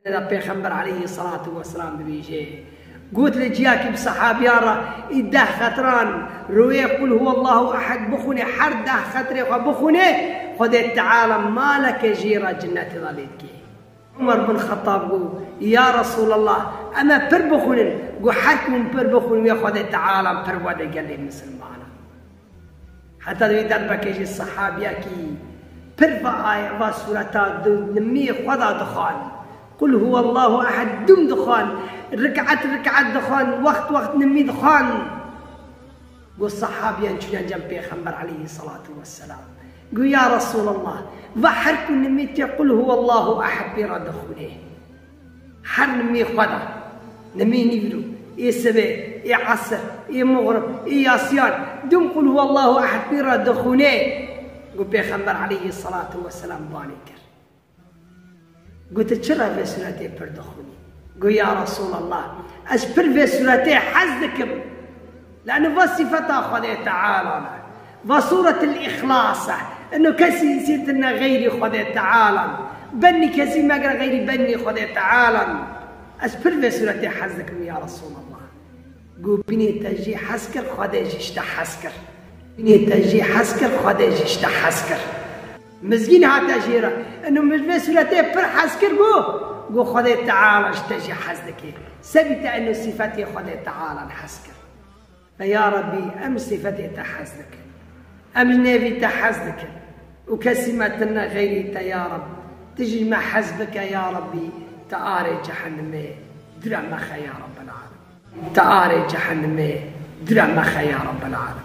پیغمبر علیه الصلاة والسلام بيجي قلت لجياك بصحابيارا إده خطران روي قل هو الله أحد بخوني حرده خطري وبخوني خذ تعالى مالك جيرة جنة ظليتك. عمر بن الخطاب قال يا رسول الله أما بربخون قل حكم بربخون ويأخذ تعالى برودة قال لي مسلمانا حتى لو يدربك يجي الصحابياكي برفع آية وسورة نمي خذا دخان قل هو الله أحد دم دخان ركعت دخان وقت نمي دخان. والصحابيان شنو جنب پیغمبر عليه الصلاة والسلام قل يا رسول الله وحرك نمي تقول هو الله أحد بيرا دخونه حر نمي خدا نمي نبرو إيه سبع إيه عصر إيه مغرب إيه عصيان دم قل هو الله أحد بيرا دخونه. قل پیغمبر عليه الصلاة والسلام باني كر قلت تشرى في سورتي بردخوني قل يا رسول الله أشبر في سورتي حزدكم لأنه وصفة خذي تعالى وصورة الإخلاص إنه كسي سيرتنا غيري خذي تعالى بني كسي ما قال غيري بني خذي تعالى أشبر في سورتي حزدكم يا رسول الله. قل بني تجي حسكر خذي جيشتا حسكر بني تجي حسكر خذي جيشتا حسكر مزجين هاتا جيرا انه مسؤولتي بر حسكر قو خذي تعالى اشتجي حسدك ثبت انه صفتي خذي تعالى حسكر. فيا ربي ام صفتي تحسدك ام نبي تحسدك وكسمتنا غيري يا رب تجي مع حسبك يا ربي تآري جهنم درع مخا يا رب العالمين تآري جهنم درع مخا يا رب العالمين.